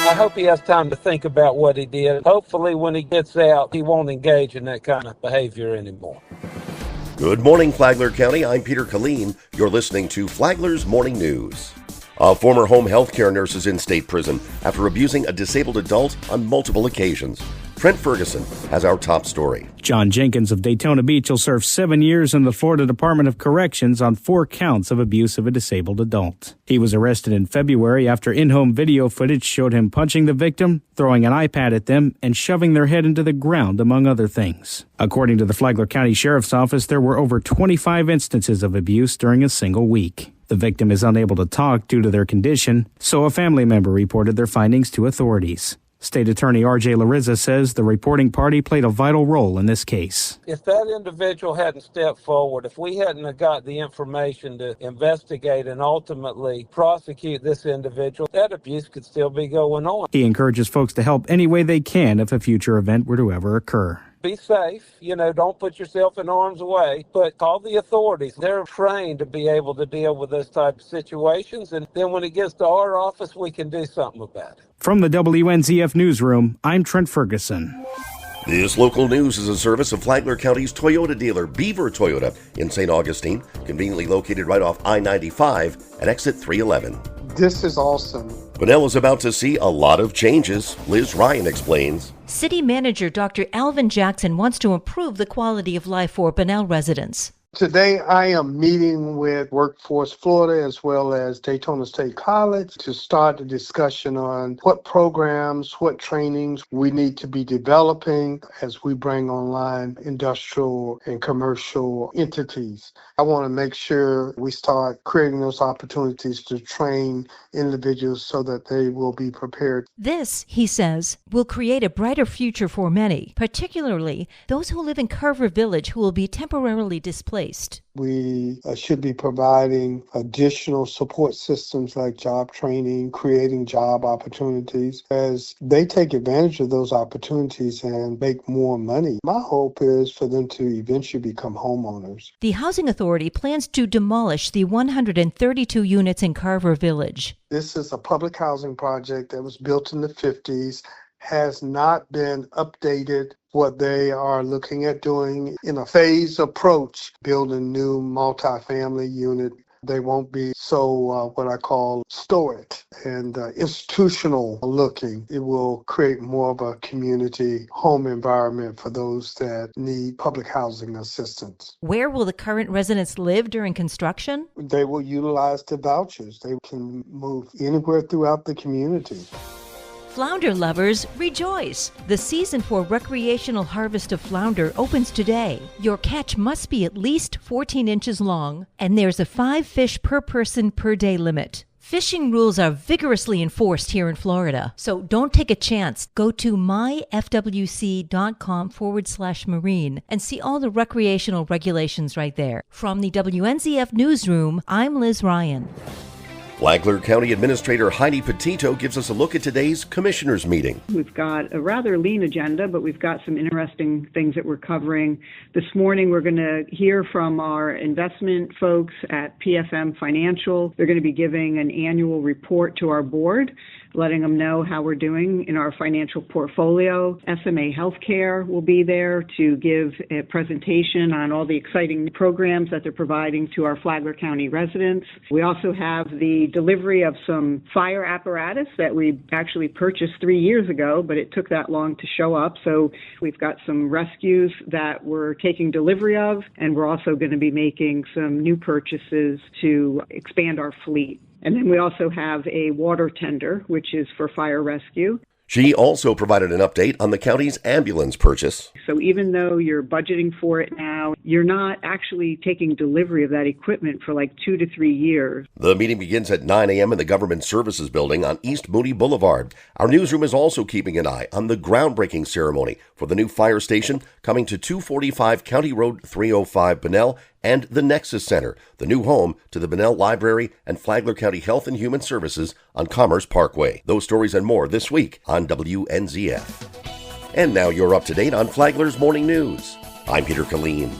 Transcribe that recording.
I hope he has time to think about what he did. Hopefully when he gets out, he won't engage in that kind of behavior anymore. Good morning, Flagler County. I'm Peter Killeen. You're listening to Flagler's Morning News. A former home health care nurse is in state prison after abusing a disabled adult on multiple occasions. Trent Ferguson has our top story. John Jenkins of Daytona Beach will serve 7 years in the Florida Department of Corrections on 4 counts of abuse of a disabled adult. He was arrested in February after in-home video footage showed him punching the victim, throwing an iPad at them, and shoving their head into the ground, among other things. According to the Flagler County Sheriff's Office, there were over 25 instances of abuse during a single week. The victim is unable to talk due to their condition, so a family member reported their findings to authorities. State Attorney R.J. Larizza says the reporting party played a vital role in this case. If that individual hadn't stepped forward, if we hadn't got the information to investigate and ultimately prosecute this individual, that abuse could still be going on. He encourages folks to help any way they can if a future event were to ever occur. Be safe, don't put yourself in harm's way, but call the authorities. They're trained to be able to deal with those type of situations, and then when it gets to our office, we can do something about it. From the WNZF Newsroom, I'm Trent Ferguson. This local news is a service of Flagler County's Toyota dealer, Beaver Toyota, in St. Augustine, conveniently located right off I-95 at exit 311. This is awesome. Bunnell is about to see a lot of changes. Liz Ryan explains. City Manager Dr. Alvin Jackson wants to improve the quality of life for Bunnell residents. Today, I am meeting with Workforce Florida as well as Daytona State College to start a discussion on what programs, what trainings we need to be developing as we bring online industrial and commercial entities. I want to make sure we start creating those opportunities to train individuals so that they will be prepared. This, he says, will create a brighter future for many, particularly those who live in Carver Village who will be temporarily displaced. We should be providing additional support systems like job training, creating job opportunities. As they take advantage of those opportunities and make more money, my hope is for them to eventually become homeowners. The Housing Authority plans to demolish the 132 units in Carver Village. This is a public housing project that was built in the 50s, has not been updated. What they are looking at doing in a phased approach, building new multifamily unit. They won't be so what I call stoic and institutional looking. It will create more of a community home environment for those that need public housing assistance. Where will the current residents live during construction? They will utilize the vouchers. They can move anywhere throughout the community. Flounder lovers, rejoice! The season for recreational harvest of flounder opens today. Your catch must be at least 14 inches long, and there's a 5 fish per person per day limit. Fishing rules are vigorously enforced here in Florida, so don't take a chance. Go to myfwc.com/marine and see all the recreational regulations right there. From the WNZF Newsroom, I'm Liz Ryan. Flagler County Administrator Heidi Petito gives us a look at today's commissioners meeting. We've got a rather lean agenda, but we've got some interesting things that we're covering. This morning, we're going to hear from our investment folks at PFM Financial. They're going to be giving an annual report to our board, letting them know how we're doing in our financial portfolio. SMA Healthcare will be there to give a presentation on all the exciting programs that they're providing to our Flagler County residents. We also have the delivery of some fire apparatus that we actually purchased 3 years ago, but it took that long to show up. So we've got some rescues that we're taking delivery of, and we're also going to be making some new purchases to expand our fleet. And then we also have a water tender, which is for fire rescue. She also provided an update on the county's ambulance purchase. So even though you're budgeting for it now, you're not actually taking delivery of that equipment for like 2 to 3 years. The meeting begins at 9 a.m. in the Government Services Building on East Moody Boulevard. Our newsroom is also keeping an eye on the groundbreaking ceremony for the new fire station coming to 245 County Road 305 Bunnell and the Nexus Center, the new home to the Bunnell Library and Flagler County Health and Human Services on Commerce Parkway. Those stories and more this week on WNZF. And now you're up to date on Flagler's Morning News. I'm Peter Killeen.